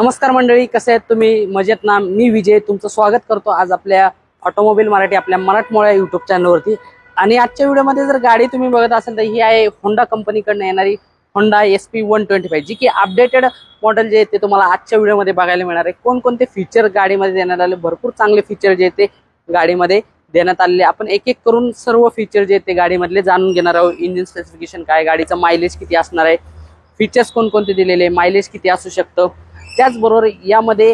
नमस्कार मंडळी, कसे आहेत तुम्ही? मजेत ना? मी विजय तुमचं स्वागत करतो आज आपल्या ऑटोमोबाईल मराठी आपल्या मराठमोळ्या यूट्यूब चॅनलवरती। आणि आजच्या व्हिडिओमध्ये जर गाडी तुम्ही बघत असाल तर ही आहे होंडा कंपनीकडून येणारी होंडा SP125, जी की अपडेटेड मॉडेल जे आहे ते तुम्हाला आजच्या व्हिडिओमध्ये बघायला मिळणार आहे। कोणकोणते फीचर गाडीमध्ये देण्यात आले, भरपूर चांगले फीचर जे ते गाडीमध्ये देण्यात आलेले। आपण एक एक करून सर्व फीचर जे ते गाडीमधले जाणून घेणार आहोत। इंजिन स्पेसिफिकेशन काय, गाडीचा मायलेज किती असणार आहे, फीचर्स कोणकोणते दिलेले, मायलेज किती असू शकतं, त्याचबरोबर यामध्ये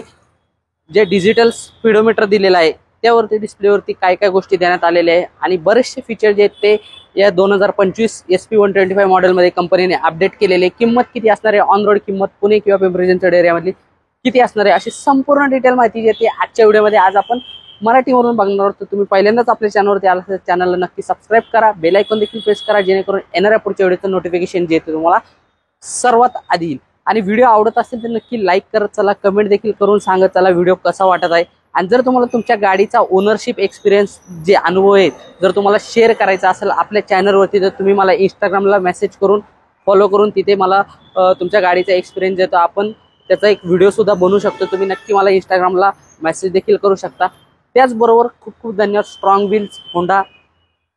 जे डिजिटल स्पीडोमीटर दिलेला आहे त्यावरती डिस्प्लेवरती काय काय गोष्टी देण्यात आलेल्या आहे आणि बरेचसे फीचर जे आहेत ते या 2025 SP125 मॉडेलमध्ये कंपनीने अपडेट केलेले। किंमत किती असणार आहे, ऑन रोड किंमत पुणे किंवा पिंपरी चिंचवड एरियामधली किती असणार आहे, अशी संपूर्ण डिटेल माहिती जी आहे ती आजच्या व्हिडिओमध्ये आज आपण मराठीवरून बघणार आहोत। तुम्ही पहिल्यांदाच आपल्या चॅनलवरती आला तर चॅनलला नक्की सबस्क्राईब करा, बेल आयकॉन देखील प्रेस करा, जेणेकरून येणाऱ्या पुढच्या व्हिडिओचं नोटिफिकेशन जे आहे तुम्हाला सर्वात आधी येईल। आणि व्हिडिओ आवडत असेल तर नक्की लाईक करत चला, कमेंट देखील करून सांगत चला व्हिडिओ कसा वाटत आहे। आणि जर तुम्हाला तुमच्या गाडीचा ओनरशिप एक्सपिरियन्स जे अनुभव आहे जर तुम्हाला शेअर करायचा असेल आपल्या चॅनलवरती, तर तुम्ही मला इंस्टाग्रामला मेसेज करून फॉलो करून तिथे मला तुमच्या गाडीचा एक्सपिरियन्स देतो, आपण त्याचा एक व्हिडिओ सुद्धा बनवू शकतो। तुम्ही नक्की मला इंस्टाग्रामला मेसेज देखील करू शकता। त्याचबरोबर खूप खूप धन्यवाद strong wheels Honda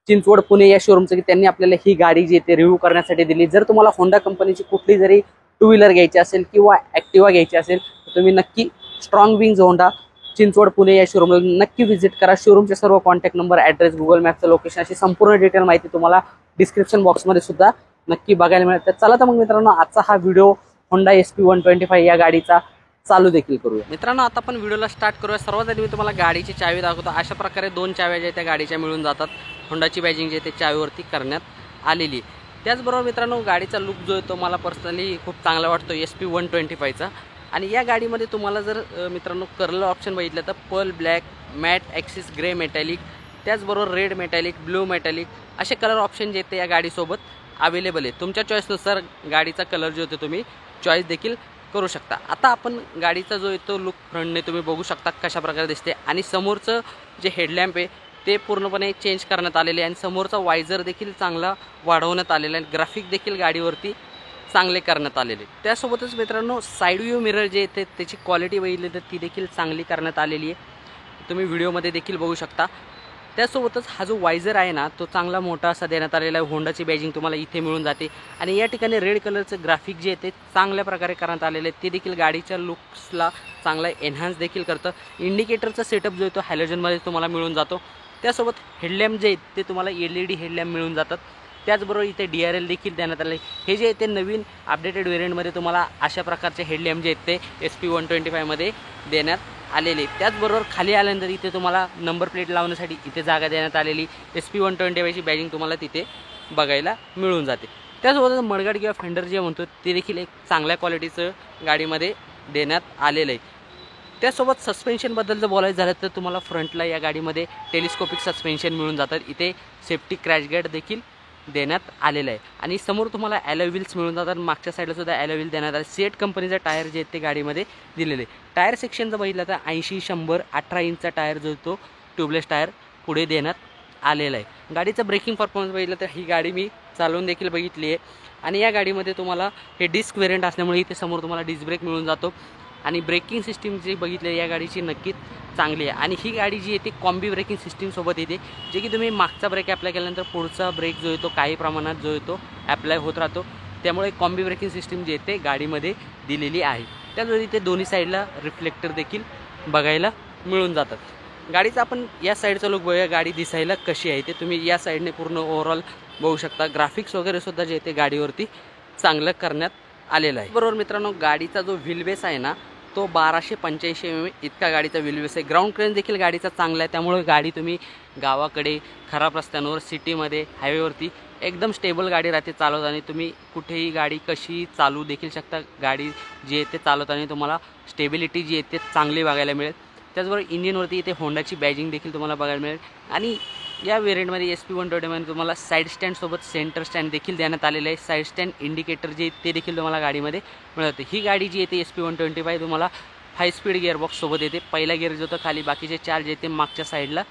Chinchwad Pune या शोरूमचं की त्यांनी आपल्याला ही गाडी जी आहे ते रिव्ह्यू करण्यासाठी दिली। जर तुम्हाला होंडा कंपनीची कुठली जरी टू व्हीलर घ्यायची असेल किंवा ॲक्टिवा घ्यायची असेल तर तुम्ही नक्की Strong Wings Honda Chinchwad Pune या शोरूमला नक्की व्हिजिट करा। शोरूमचे सर्व कॉन्टॅक्ट नंबर, ॲड्रेस, गुगल मॅपचं लोकेशन अशी संपूर्ण डिटेल माहिती तुम्हाला डिस्क्रिप्शन बॉक्समध्ये सुद्धा नक्की बघायला मिळेल। तर चला तर मग मित्रांनो, आजचा हा व्हिडिओ होंडा SP125 या गाडीचा चालू देखील करूया। मित्रांनो, आता आपण व्हिडिओला स्टार्ट करूया। सर्वात आधी मी तुम्हाला गाडीची चावी दाखवतो। अशा प्रकारे दोन चाव्या ज्या त्या गाडीच्या मिळून जातात। होंडाची बॅजिंग जे ते चावीवरती करण्यात आलेली। त्याचबरोबर मित्रांनो, गाडीचा लुक जो आहे तो मला पर्सनली खूप चांगला वाटतो SP125चा। आणि या गाडीमध्ये तुम्हाला जर मित्रांनो कलर ऑप्शन बघितलं तर pearl black, matt axis grey metallic, त्याचबरोबर रेड मेटॅलिक, ब्लू मेटॅलिक असे कलर ऑप्शन जे ते या गाडीसोबत अवेलेबल आहे। तुमच्या चॉईसनुसार गाडीचा कलर जो होतो तुम्ही चॉईस देखील करू शकता। आता आपण गाडीचा जो आहे तो लुक फ्रंटने तुम्ही बघू शकता कशा प्रकारे दिसते। आणि समोरचं जे हेडलॅम्प आहे ते पूर्णपणे चेंज करण्यात आलेले आहे आणि समोरचा वायझर देखील चांगला वाढवण्यात आलेला आहे। ग्राफिक देखील गाडीवरती चांगले करण्यात आलेले। त्यासोबतच मित्रांनो, साईड व्ह्यू मिरर जे येते त्याची क्वालिटी बघितली तर ती देखील चांगली करण्यात आलेली आहे, तुम्ही व्हिडिओमध्ये देखील बघू शकता। त्यासोबतच हा जो वायझर आहे ना तो चांगला मोठा असा देण्यात आलेला आहे। होंडाची बॅजिंग तुम्हाला इथे मिळून जाते आणि या ठिकाणी रेड कलरचं ग्राफिक जे आहे ते चांगल्या प्रकारे करण्यात आलेले आहे, ते देखील गाडीच्या लुक्सला चांगला एनहान्स देखील करतं। इंडिकेटरचा सेटअप जो आहे तो हॅलोजनमध्ये तुम्हाला मिळून जातो। त्यासोबत हेडलॅम्प जे आहेत ते तुम्हाला LED हेडलॅम्प मिळून जातात। त्याचबरोबर इथे DRL देखील देण्यात आले। हे जे ते नवीन अपडेटेड व्हेरियंटमध्ये तुम्हाला अशा प्रकारचे हेडलॅम्प जे आहेत ते SP125 मध्ये देण्यात आलेले। त्याचबरोबर खाली आल्यानंतर इथे तुम्हाला नंबर प्लेट लावण्यासाठी इथे जागा देण्यात आलेली। SP125 ची बॅजिंग तुम्हाला तिथे बघायला मिळून जाते। त्यासोबतच मडगार्ड किंवा फेंडर जे म्हणतो ते देखील एक चांगल्या क्वालिटीचं गाडीमध्ये देण्यात आलेलं आहे। त्यासोबत सस्पेन्शनबद्दल जर बोलायचं झालं तर तुम्हाला फ्रंटला या गाडीमध्ये टेलिस्कोपिक सस्पेन्शन मिळून जातात। इथे सेफ्टी क्रॅश गार्ड देखील देण्यात आलेलं आहे आणि समोर तुम्हाला ॲलॉय व्हील्स मिळून जातात। मागच्या साईडला सुद्धा ॲलॉय व्हील देण्यात आले। सीएट कंपनीचा टायर जे आहेत ते गाडीमध्ये दिलेले। टायर सेक्शन जर बघितलं तर 80, 100, 18 इंचचा टायर जो तो ट्यूबलेस टायर पुढे देण्यात आलेला आहे। गाडीचा ब्रेकिंग परफॉर्मन्स बघितलं तर ही गाडी मी चालवून देखील बघितली आहे आणि या गाडीमध्ये तुम्हाला हे डिस्क व्हेरियंट असल्यामुळे इथे समोर तुम्हाला डिस्क ब्रेक मिळून जातो आणि ब्रेकिंग सिस्टीम जी बघितली या गाडीची नक्कीच चांगली आहे। आणि ही गाडी जी येते कॉम्बी ब्रेकिंग सिस्टीमसोबत येते, जे की तुम्ही मागचा ब्रेक अप्लाय केल्यानंतर पुढचा ब्रेक जो आहे तो काही प्रमाणात जो आहे तो अप्लाय होत राहतो। त्यामुळे कॉम्बी ब्रेकिंग सिस्टीम जी आहे ते गाडीमध्ये दिलेली आहे। त्याचबरोबर इथे दोन्ही साईडला रिफ्लेक्टर देखील बघायला मिळून जातात। गाडीचा आपण या साईडचा लुक बघूया, गाडी दिसायला कशी आहे ते तुम्ही या साईडने पूर्ण ओव्हरऑल बघू शकता। ग्राफिक्स वगैरे सुद्धा जे ते गाडीवरती चांगलं करण्यात आलेलं आहे। बरोबर मित्रांनो, गाडीचा जो व्हील बेस आहे ना तो 1285 mm इतका गाडीचा व्हील बेस आहे। ग्राउंड क्लिअरन्स देखील गाडीचा चांगला आहे, त्यामुळे गाडी तुम्ही गावाकडे, खराब रस्त्यांवर, सिटीमध्ये, हायवेवरती एकदम स्टेबल गाडी राहते चालवताना। तुम्ही कुठेही गाडी कशी चालू देखील शकता। गाडी जी आहे ते चालवताना तुम्हाला स्टेबिलिटी जी आहे ते चांगली बघायला मिळेल। त्याचबरोबर इंजिनवरती इथे होंडाची बॅजिंग देखील तुम्हाला बघायला मिळेल आणि या व्हेरियंटमध्ये SP125 तुम्हाला साईड स्टँडसोबत सेंटर स्टँड देखील देण्यात आलेलं आहे। साईड स्टँड इंडिकेटर जे ते देखील तुम्हाला गाडीमध्ये मिळते। ही गाडी जी येते SP125 तुम्हाला 5 स्पीड गिअरबॉक्ससोबत येते। पहिला गिअर जो होता खाली, बाकीचे 4 जे ते मागच्या साईडला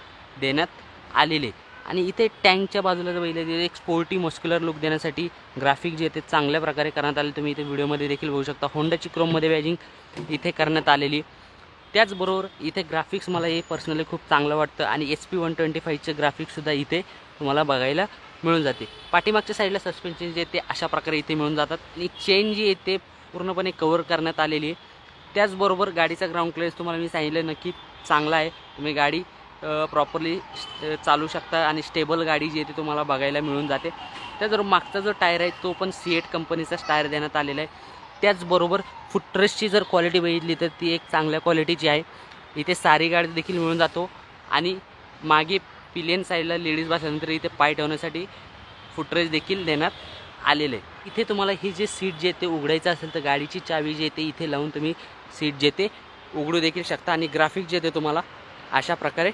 देण्यात आलेले। आणि इथे टँकच्या बाजूला जर बघितलं तर एक स्पोर्टी मस्क्युलर लुक देण्यासाठी ग्राफिक जे ते चांगल्या प्रकारे करण्यात आले, तुम्ही इथे व्हिडिओमध्ये देखील बघू शकता। होंडाची क्रोममध्ये बॅजिंग इथे करण्यात आलेली। त्याचबरोबर इथे ग्राफिक्स मला हे पर्सनली खूप चांगलं वाटतं आणि SP125चे ग्राफिक्ससुद्धा इथे तुम्हाला बघायला मिळून जाते। पाठीमागच्या साईडला सस्पेन्शन जे ते अशा प्रकारे इथे मिळून जातात आणि चेन जी येते पूर्णपणे कव्हर करण्यात आलेली आहे। त्याचबरोबर गाडीचा ग्राउंड क्लिअरन्स तुम्हाला मी सांगितलं नक्की चांगला आहे, तुम्ही गाडी प्रॉपरली चालू शकता आणि स्टेबल गाडी जी आहे ती तुम्हाला बघायला मिळून जाते। त्याचबरोबर मागचा जो टायर आहे तो पण C8 कंपनीचाच टायर देण्यात आलेला आहे। त्याचबरोबर फुटरेस्टची जर क्वालिटी बघितली तर ती एक चांगल्या क्वालिटीची आहे। इथे सारी गाडी देखील मिळून जातो आणि मागे पिलियन साईडला लेडीज बसल्यानंतर इथे पाय ठेवण्यासाठी फुटरेस्ट देखील देण्यात आलेले आहे। इथे तुम्हाला ही जे सीट जे ते उघडायचं असेल तर गाडीची चावी जी ते इथे लावून तुम्ही सीट जे ते उघडू देखील शकता आणि ग्राफिक जे ते तुम्हाला अशा प्रकारे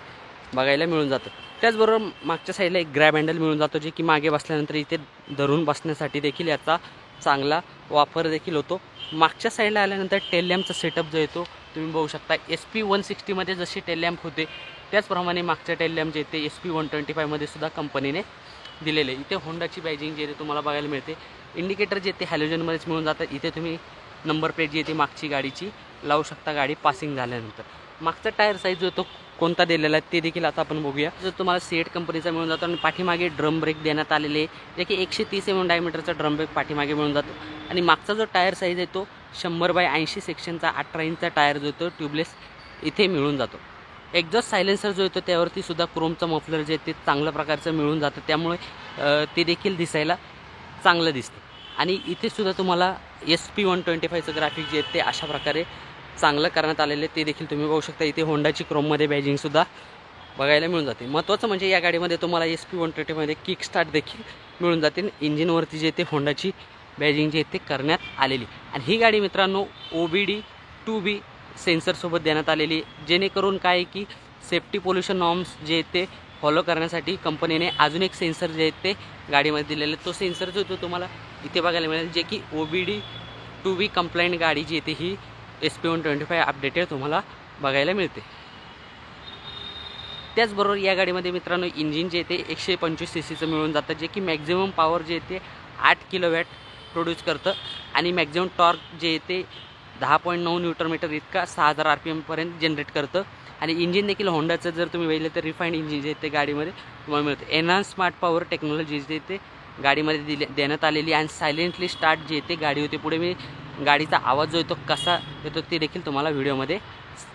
बघायला मिळून जातं। त्याचबरोबर मागच्या साईडला एक ग्रॅब हँडल मिळून जातो जे की मागे बसल्यानंतर इथे धरून बसण्यासाठी देखील याचा चांगला वापर देखील होतो। मागच्या साईडला आल्यानंतर टेल लॅम्पचा सेटअप जो येतो तुम्ही बघू शकता। SP160 मध्ये जशी टेल लॅम्प होते त्याचप्रमाणे मागच्या टेल लॅम्प जे ते SP125 मध्ये सुद्धा कंपनीने दिलेले। इथे होंडाची बॅजिंग जे ते तुम्हाला बघायला मिळते। इंडिकेटर जे ते हॅलोजनमध्येच मिळून जातात। इथे तुम्ही नंबर प्लेट जी येते मागची गाडीची लावू शकता गाडी पासिंग झाल्यानंतर। मागचा टायर साईज जो तो कोणता दिलेला आहे ते देखील आता आपण बघूया। जो तुम्हाला C8 कंपनीचा मिळून जातो आणि पाठीमागे ड्रम ब्रेक देण्यात आलेले आहे जे की 130 mm डायमीटरचा ड्रम ब्रेक पाठीमागे मिळून जातो आणि मागचा जो टायर साईज आहे तो 100/80 सेक्शनचा 18 इंचचा टायर जो तो ट्यूबलेस इथे मिळून जातो। एक्झॉस्ट सायलेन्सर जो येतो त्यावरती सुद्धा क्रोमचं मफलर जे ते चांगल्या प्रकारचं मिळून जातं, त्यामुळे ते देखील दिसायला चांगलं दिसतं आणि इथे सुद्धा तुम्हाला SP125चं ग्राफिक जे ते अशा प्रकारे चांगलं करण्यात आलेले ते देखील तुम्ही बघू शकता। इथे होंडाची क्रोममध्ये बॅजिंगसुद्धा बघायला मिळून जाते। महत्त्वाचं म्हणजे या गाडीमध्ये तुम्हाला SP125 मध्ये किक स्टार्ट देखील मिळून जाते। इंजिनवरती जे ते होंडाची बॅजिंग जे ते करण्यात आलेली आणि ही गाडी मित्रांनो OBD2B सेन्सरसोबत देण्यात आलेली, जेणेकरून काय की सेफ्टी पोल्युशन नॉर्म्स जे ते फॉलो करण्यासाठी कंपनीने अजून एक सेन्सर जे ते गाडीमध्ये दिलेले। तो सेन्सर जो तो तुम्हाला इथे बघायला मिळेल जे की OBD2B कंप्लायंट गाडी जी येते ही SP125 अपडेटेड तुम्हाला बघायला मिळते। त्याचबरोबर या गाडीमध्ये मित्रांनो इंजिन जे ते 125 cc मिळून जातं जे की मॅक्झिमम पॉवर जे ते 8 किलोवॅट प्रोड्यूस करतं आणि मॅक्झिमम टॉर्क जे ते 10.9 न्यूटन मीटर इतका 6000 RPM पर्यंत जनरेट करतं आणि इंजिन देखील होंडाचं जर तुम्ही बघितलं तर रिफाईंड इंजिन जे ते गाडीमध्ये तुम्हाला मिळतं। एनहान्स स्मार्ट पॉवर टेक्नॉलॉजी जे ते गाडीमध्ये देण्यात आलेली आणि सायलेंटली स्टार्ट जे ते गाडी होते। पुढे मी गाडीचा आवाज जो येतो कसा येतो ते देखील तुम्हाला व्हिडिओमध्ये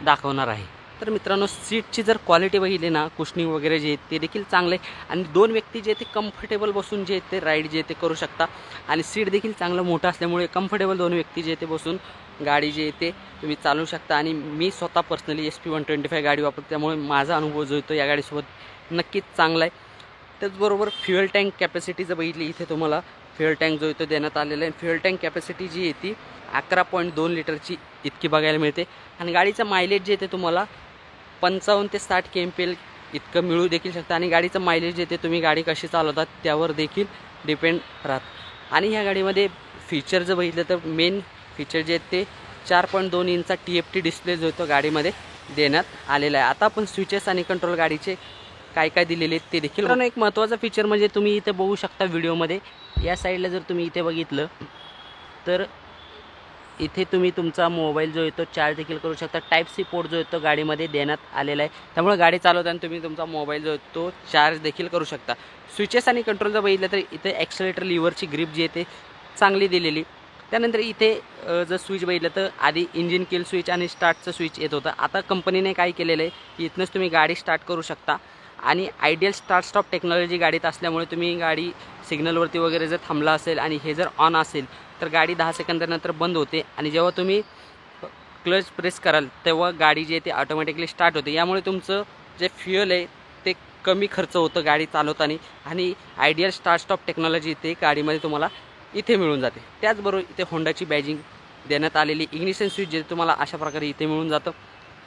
दाखवणार आहे। तर मित्रांनो सीटची जर क्वालिटी बघितली ना, कुशनिंग वगैरे जे ते देखील चांगले आणि 2 व्यक्ती जे ते कम्फर्टेबल बसून जे ते राईड जे ते करू शकता आणि सीट देखील चांगलं मोठं असल्यामुळे कम्फर्टेबल 2 व्यक्ती जे ते बसून गाडी जे ते तुम्ही चालू शकता आणि मी स्वतः पर्सनली SP125 गाडी वापरतो त्यामुळे माझा अनुभव जो येतो या गाडीसोबत नक्कीच चांगला आहे। त्याचबरोबर फ्युएल टँक कॅपॅसिटी जर बघितली इथे तुम्हाला फ्युएल टँक जो येतो देण्यात आलेला आहे। फ्युएल टँक कॅपॅसिटी जी येते 11.2 लिटरची इतकी बघायला मिळते आणि गाडीचं मायलेज जे ते तुम्हाला 55 ते 60 kmpl इतकं मिळू देखील शकतं आणि गाडीचं मायलेज जे ते तुम्ही गाडी कशी चालवतात त्यावर देखील डिपेंड राहतं। आणि ह्या गाडीमध्ये फीचर जर बघितलं तर मेन फीचर जे ते 4.2 इंचचा TFT डिस्प्ले जो तो गाडीमध्ये देण्यात आलेला आहे। आता आपण स्विचेस आणि कंट्रोल गाडीचे काय काय दिलेले आहेत ते देखील। कारण एक महत्त्वाचा फीचर म्हणजे तुम्ही इथे बघू शकता व्हिडिओमध्ये या साईडला जर तुम्ही इथे बघितलं तर इथे तुम्ही तुमचा मोबाईल जो येतो चार्ज देखील करू शकता। Type-C पोर्ट जो येतो गाडीमध्ये देण्यात आलेला आहे, त्यामुळे गाडी चालवताना तुम्ही तुमचा मोबाईल जो तो चार्ज देखील करू शकता। स्विचेस आणि कंट्रोल जर बघितलं तर इथे ॲक्सेलेटर लिव्हरची ग्रिप जी आहे ते चांगली दिलेली। त्यानंतर इथे जर स्विच बघितलं तर आधी इंजिन किल स्विच आणि स्टार्टचं स्विच येत होतं, आता कंपनीने काय केलेलं आहे की इथनंच तुम्ही गाडी स्टार्ट करू शकता आणि आयडियल स्टार्ट स्टॉप टेक्नॉलॉजी गाडीत असल्यामुळे तुम्ही गाडी सिग्नलवरती वगैरे जर थांबला असेल आणि हे जर ऑन असेल तर गाडी 10 सेकंदानंतर बंद होते आणि जेव्हा तुम्ही क्लच प्रेस कराल तेव्हा गाडी जी आहे ती ऑटोमॅटिकली स्टार्ट होते। यामुळे तुमचं जे फ्युएल आहे ते कमी खर्च होतं गाडी चालवताना आणि आयडियल स्टार्ट स्टॉप टेक्नॉलॉजी ते गाडीमध्ये तुम्हाला इथे मिळून जाते। त्याचबरोबर इथे होंडाची बॅजिंग देण्यात आलेली इग्निशन स्विच जे तुम्हाला अशा प्रकारे इथे मिळून जातं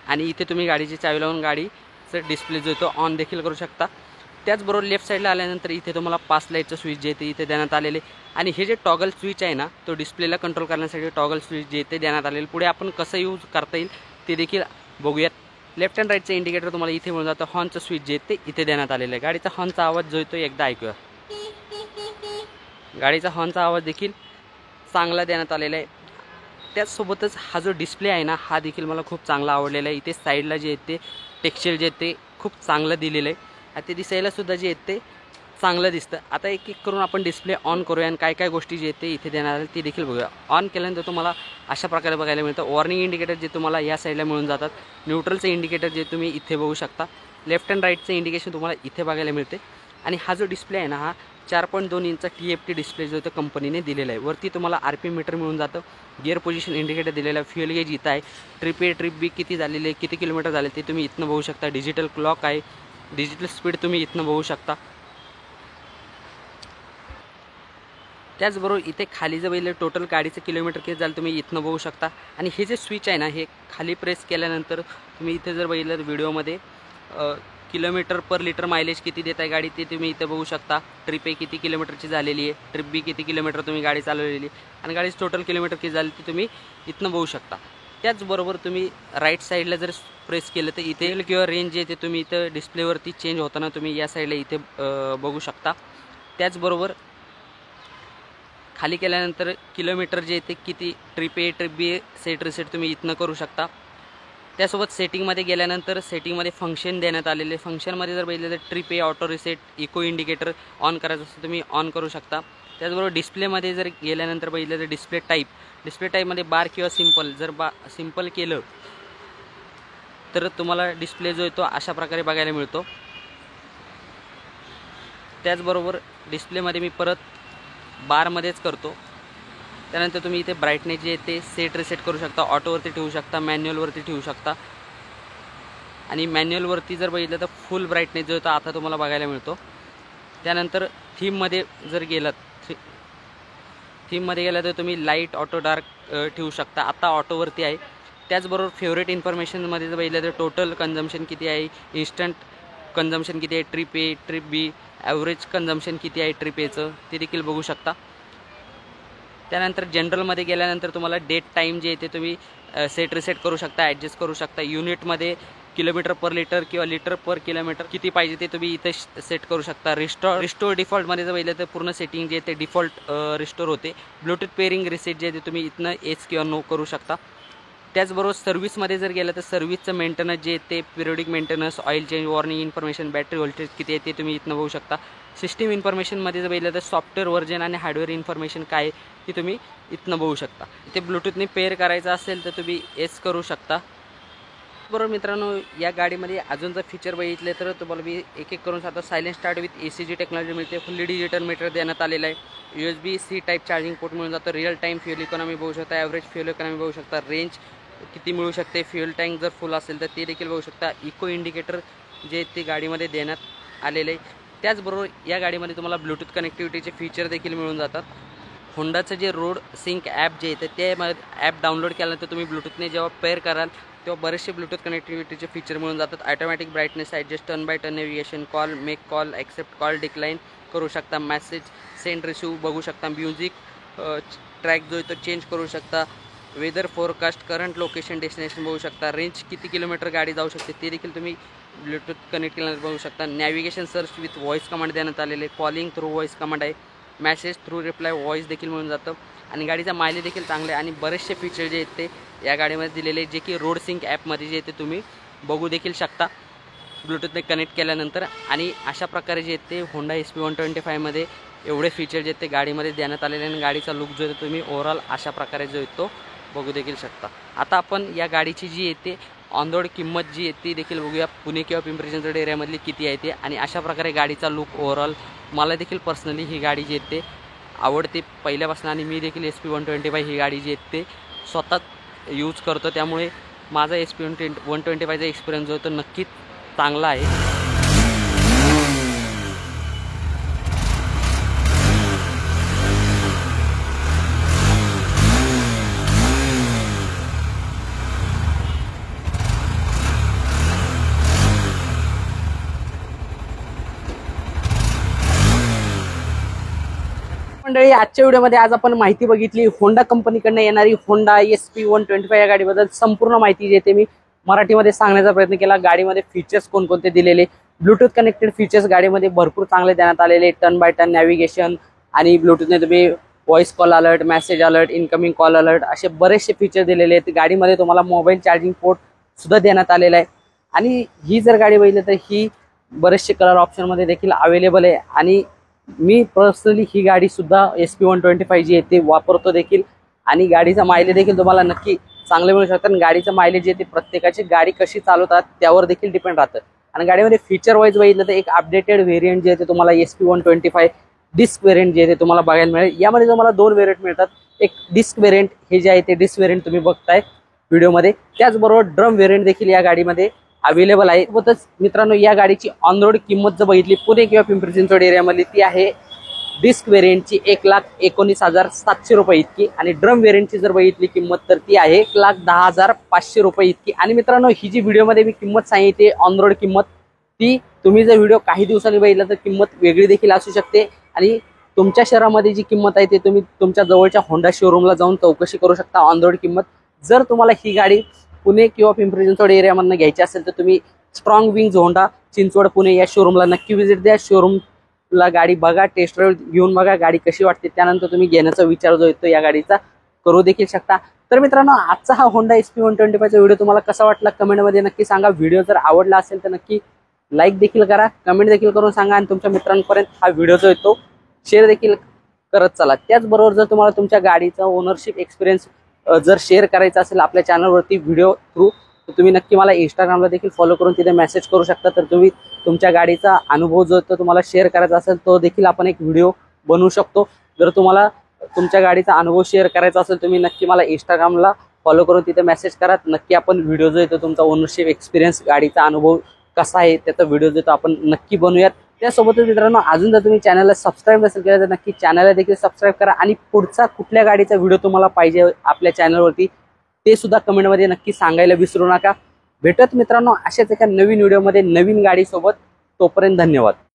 आणि इथे तुम्ही गाडीची चावी लावून गाडीचं डिस्प्ले जो तो ऑन देखील करू शकता। त्याचबरोबर लेफ्ट साईडला आल्यानंतर इथे तुम्हाला पास लाईटचं स्विच जे ते इथे देण्यात आलेले आणि हे जे टॉगल स्विच आहे ना तो डिस्प्लेला कंट्रोल करण्यासाठी टॉगल स्विच जे ते देण्यात आलेले। पुढे आपण कसं यूज करता येईल ते देखील बघूयात। लेफ्ट अँड राईटचं इंडिकेटर तुम्हाला इथे मिळून जातं। हॉर्नचं स्विच जे ते इथे देण्यात आलेलं आहे। गाडीचा हॉर्नचा आवाज जो तो एकदा ऐकूया। गाडीचा हॉर्नचा आवाज देखील चांगला देण्यात आलेला आहे। त्याचसोबतच हा जो डिस्प्ले आहे ना, हा देखील मला खूप चांगला आवडलेला आहे. इथे साईडला जे आहे ते टेक्स्चर जे आहे ते खूप चांगलं दिलेलं आहे आणि ते दिसायलासुद्धा जे आहे ते चांगलं दिसतं. आता एक एक करून आपण डिस्प्ले ऑन करूया आणि काय काय गोष्टी जे आहेत ते इथे देणार आहे ते देखील बघूया. ऑन केल्यानंतर तुम्हाला अशा प्रकारे बघायला मिळतं. वॉर्निंग इंडिकेटर जे तुम्हाला या साईडला मिळून जातात. न्यूट्रलचं इंडिकेटर जे तुम्ही इथे बघू शकता. लेफ्ट अँड राईटचं इंडिकेशन तुम्हाला इथे बघायला मिळते. आणि हा जो डिस्प्ले आहे ना, हा 4.2 इंचचा TFT डिस्प्ले जो तो कंपनीने दिलेला आहे. वरती तुम्हाला RPM मीटर मिळून जातं. गिअर पोझिशन इंडिकेटर दिलेलं आहे. फ्युएल गेज इथं आहे. ट्रिप A ट्रिप B किती झालेली आहे, किती किलोमीटर झाले ते तुम्ही इथनं बघू शकता. डिजिटल क्लॉक आहे. डिजिटल स्पीड तुम्ही इथनं बघू शकता. त्याचबरोबर इथे खाली जर बघितलं टोटल गाडीचं किलोमीटर किती झालं तुम्ही इथनं बघू शकता. आणि हे जे स्विच आहे ना, हे खाली प्रेस केल्यानंतर तुम्ही इथे जर बघितलं व्हिडिओमध्ये किलोमीटर पर लिटर मायलेज किती देत आहे गाडी ते तुम्ही इथे बघू शकता. ट्रिप A किती किलोमीटरची झालेली आहे, ट्रिप B किती किलोमीटर तुम्ही गाडी चालवलेली आणि गाडीचं टोटल किलोमीटर किती झाली ते तुम्ही इथनं बघू शकता. त्याचबरोबर तुम्ही राईट साईडला जर प्रेस केलं तर इथे किंवा रेंज जे ते तुम्ही इथं डिस्प्लेवरती चेंज होताना तुम्ही या साईडला इथे बघू शकता. त्याचबरोबर खाली केल्यानंतर किलोमीटर जे ते किती trip A trip B set reset तुम्ही इथनं करू शकता. त्यासोबत सेटिंगमध्ये गेल्यानंतर सेटिंगमध्ये फंक्शन देण्यात आलेले. फंक्शनमध्ये जर बघितलं तर trip A auto reset eco indicator on करायचं असं तुम्ही ऑन करू शकता. त्याचबरोबर डिस्प्लेमध्ये जर गेल्यानंतर बघितलं तर डिस्प्ले टाईपमध्ये बार किंवा सिंपल केलं तर तुम्हाला डिस्प्ले जो आहे तो अशा प्रकारे बघायला मिळतो. त्याचबरोबर डिस्प्लेमध्ये मी परत बारमध्येच करतो. त्यानंतर तुम्ही इथे ब्राईटनेस जे आहे ते सेट रिसेट करू शकता. ऑटोवरती ठेवू शकता, मॅन्युअलवरती ठेवू शकता. आणि मॅन्युअलवरती जर बघितलं तर फुल ब्राईटनेस जो आहे तो आता तुम्हाला बघायला मिळतो. त्यानंतर थीममध्ये जर गेलं तर तुम्ही लाईट ऑटो डार्क ठेवू शकता. आता ऑटोवरती आहे. त्याचबरोबर फेवरेट इन्फॉर्मेशनमध्ये जर बघितलं तर टोटल कन्झम्पशन किती आहे, इन्स्टंट कन्झम्पशन किती आहे, trip A trip B, average consumption किती आहे ट्रिप Aचं ते देखील बघू शकता. त्यानंतर जनरलमध्ये गेल्यानंतर तुम्हाला डेट टाईम जे आहे ते तुम्ही सेट रिसेट करू शकता, ॲडजस्ट करू शकता. युनिटमध्ये किलोमीटर पर लिटर किंवा लिटर पर किलोमीटर किती पाहिजे ते तुम्ही इथे सेट करू शकता. रिस्टोर डिफॉल्टमध्ये जर बघितलं तर पूर्ण सेटिंग जे आहे ते डिफॉल्ट रिस्टोर होते. ब्लूटूथ पेअरिंग रिसेट जे आहे ते तुम्ही इथनं येस किंवा नो करू शकता. त्याचबरोबर सर्व्हिसमध्ये जर गेलं तर सर्व्हिसचं मेंटेनन्स जे ते periodic maintenance, oil change, warning information, battery voltage किती आहे ते तुम्ही इथनं बघू शकता. सिस्टीम इन्फॉर्मेशनमध्ये जर बघितलं तर सॉफ्टवेअर व्हर्जन आणि हार्डवेअर इन्फॉर्मेशन काय ती तुम्ही इथनं बघू शकता. ते ब्लूटूथने पेअर करायचं असेल तर तुम्ही येस करू शकता. बरोबर मित्रांनो, या गाडीमध्ये अजून जर फीचर बघितले तर तुम्हाला मी एक करून सांगतो. Silent start with ACG technology मिळते. फुल्ली डिजिटल मीटर देण्यात आलेलं आहे. USB-C टाईप चार्जिंग पोर्ट मिळून जातं. रिअल टाईम फ्युएल इकॉनॉमी बघू शकता. ॲव्हरेज फ्युएल इकॉनॉमी बघू शकता. रेंज किती मिळू शकते, फ्युएल टँक जर फुल असेल तर ते देखील बघू शकता. इको इंडिकेटर जे ते गाडीमध्ये देण्यात आलेले आहे. त्याचबरोबर या गाडीमध्ये तुम्हाला ब्लूटूथ कनेक्टिव्हिटीचे फीचर देखील मिळून जातात. होंडाचं जे रोड सिंक ॲप जे येतं ते ॲप डाउनलोड केल्यानंतर तुम्ही ब्लूटूथने जेव्हा पेअर कराल तेव्हा बरेचसे ब्लूटूथ कनेक्टिव्हिटीचे फीचर मिळून जातात. Automatic brightness adjust, turn by turn navigation, call make call, accept call, decline करू शकता. मॅसेज सेंड रिसिव्ह बघू शकता. म्युझिक ट्रॅक जो आहे तो चेंज करू शकता. Weather forecast, current location, destination बघू शकता. रेंज किती किलोमीटर गाडी जाऊ शकते ते देखील तुम्ही ब्लूटूथ कनेक्ट केल्यानंतर बघू शकता. Navigation search with voice command देण्यात आलेले. कॉलिंग थ्रू व्हॉईस कमांड आहे. मॅसेज थ्रू रिप्लाय व्हॉईस देखील मिळून जातं. आणि गाडीचा मायलेज देखील चांगला आहे. आणि बरेचसे फीचर जे आहेत ते या गाडीमध्ये दिलेले जे की रोड सिंक ॲपमध्ये जे ते तुम्ही बघू देखील शकता ब्लूटूथने कनेक्ट केल्यानंतर. आणि अशा प्रकारे जे आहेत ते होंडा SP125मध्ये एवढे फीचर जे आहेत ते गाडीमध्ये देण्यात आलेले. आणि गाडीचा लुक जो आहे तुम्ही ओव्हरऑल अशा प्रकारे जो आहे तो बघू देखील शकता. आता आपण या गाडीची जी येते ऑन रोड किंमत जी आहे ती देखील बघूया. पुणे किंवा पिंपरी चिंचवड एरियामधली किती आहे ते. आणि अशा प्रकारे गाडीचा लुक ओव्हरऑल मला देखील पर्सनली ही गाडी जी आहे ते आवडते पहिल्यापासून. आणि मी देखील SP125 ही गाडी जी आहे ते स्वतः यूज करतो. त्यामुळे माझा SP125चा एक्सपिरियन्स जो आहे तो नक्कीच चांगला आहे. मंडळी, आजच्या व्हिडिओमध्ये आज आपण माहिती बघितली होंडा कंपनीकडनं येणारी होंडा SP125 या गाडीबद्दल संपूर्ण माहिती जी आहे मी मराठीमध्ये सांगण्याचा प्रयत्न केला. गाडीमध्ये फीचर्स कोणकोणते दिलेले, ब्लूटूथ कनेक्टेड फीचर्स गाडीमध्ये भरपूर चांगले देण्यात आलेले. टर्न बाय टर्न नॅव्हिगेशन आणि ब्लूटूथने तुम्ही voice call alert, message alert, incoming call alert असे बरेचसे फीचर दिलेले आहेत। गाडीमध्ये तुम्हाला मोबाईल चार्जिंग पोर्ट सुद्धा देण्यात आलेला आहे। आणि ही जर गाडी बघितली तर ही बरेचसे कलर ऑप्शनमध्ये देखील अवेलेबल आहे। आणि मी पर्सनली ही गाडी सुद्धा SP125 जी आहे ते वापरतो देखील। आणि गाडीचा मायलेज देखील तुम्हाला नक्की चांगले मिळू शकतात। गाडीचं मायलेज जे ते प्रत्येकाची गाडी कशी चालवतात त्यावर देखील डिपेंड राहतं। आणि गाडीमध्ये फीचर वाईज बघितलं तर एक अपडेटेड व्हेरियंट जे आहे ते तुम्हाला SP125 डिस्क व्हेरियंट जे आहे ते तुम्हाला बघायला मिळेल। यामध्ये तुम्हाला दोन व्हेरियंट मिळतात। एक डिस्क व्हेरियंट हे जे आहे ते डिस्क व्हेरियंट तुम्ही बघताय व्हिडिओमध्ये, त्याचबरोबर ड्रम व्हेरियंट देखील या गाडीमध्ये अवेलेबल आहे। सोबतच मित्रांनो या गाडीची ऑन रोड किंमत जर बघितली पुणे किंवा पिंपरी चिंचवड एरियामध्ये ती आहे डिस्क व्हेरियंटची 1,19,700 रुपये इतकी। आणि ड्रम व्हेरियंटची जर बघितली किंमत तर ती आहे 1,10,500 रुपये इतकी। आणि मित्रांनो ही जी व्हिडिओमध्ये मी किंमत सांगितली ऑन रोड किंमत, ती तुम्ही जर व्हिडिओ काही दिवसांनी बघितला तर किंमत वेगळी देखील असू शकते। आणि तुमच्या शहरामध्ये जी किंमत आहे ते तुम्ही तुमच्या जवळच्या होंडा शोरूमला जाऊन चौकशी करू शकता ऑन रोड किंमत। जर तुम्हाला ही गाडी पुणे किंवा पिंपरी चिंचवड एरियामधून घ्यायची असेल तर तुम्ही strong Wings Honda Chinchwad Pune या शोरूमला नक्की व्हिजिट द्या। शोरूमला गाडी बघा, टेस्ट ड्राइव्ह घेऊन बघा गाडी कशी वाटते, त्यानंतर तुम्ही घेण्याचा विचार जो येतो या गाडीचा करू देखील शकता। तर मित्रांनो आजचा हा होंडा SP125 चा व्हिडिओ तुम्हाला कसा वाटला कमेंटमध्ये नक्की सांगा। व्हिडिओ जर आवडला असेल तर नक्की लाईक देखील करा, कमेंट देखील करून सांगा आणि तुमच्या मित्रांपर्यंत हा व्हिडिओ जो येतो शेअर देखील करत चला। त्याचबरोबर जर तुम्हाला तुमच्या गाडीचा ओनरशिप एक्सपिरियन्स जर शेअर करायचा असेल आपल्या चॅनलवरती व्हिडिओ थ्रू तर तुम्ही नक्की मला इंस्टाग्रामला देखील फॉलो करून तिथे मेसेज करू शकता। तर तुम्ही तुमच्या गाडीचा अनुभव जो तो तुम्हाला शेअर करायचा असेल तो देखील आपण एक व्हिडिओ बनवू शकतो। जर तुम्हाला तुमच्या गाडीचा अनुभव शेअर करायचा असेल तुम्ही नक्की मला इंस्टाग्रामला फॉलो करून तिथे मेसेज करा। नक्की आपण व्हिडिओ जो येतो तुमचा ओनरशिप एक्सपिरियन्स गाडीचा अनुभव कसा आहे त्याचा व्हिडिओ जो आपण नक्की बनवूयात। त्यासोबतच मित्रांनो अजून जर तुम्ही चॅनलला सबस्क्राईब नसेल केलं तर नक्की चॅनलला देखील सबस्क्राईब करा। आणि पुढचा कुठल्या गाडीचा व्हिडिओ तुम्हाला पाहिजे आपल्या चॅनलवरती ते सुद्धा कमेंटमध्ये नक्की सांगायला विसरू नका। भेटत मित्रांनो अशाच एका नवीन व्हिडिओमध्ये नवीन गाडीसोबत, तोपर्यंत धन्यवाद।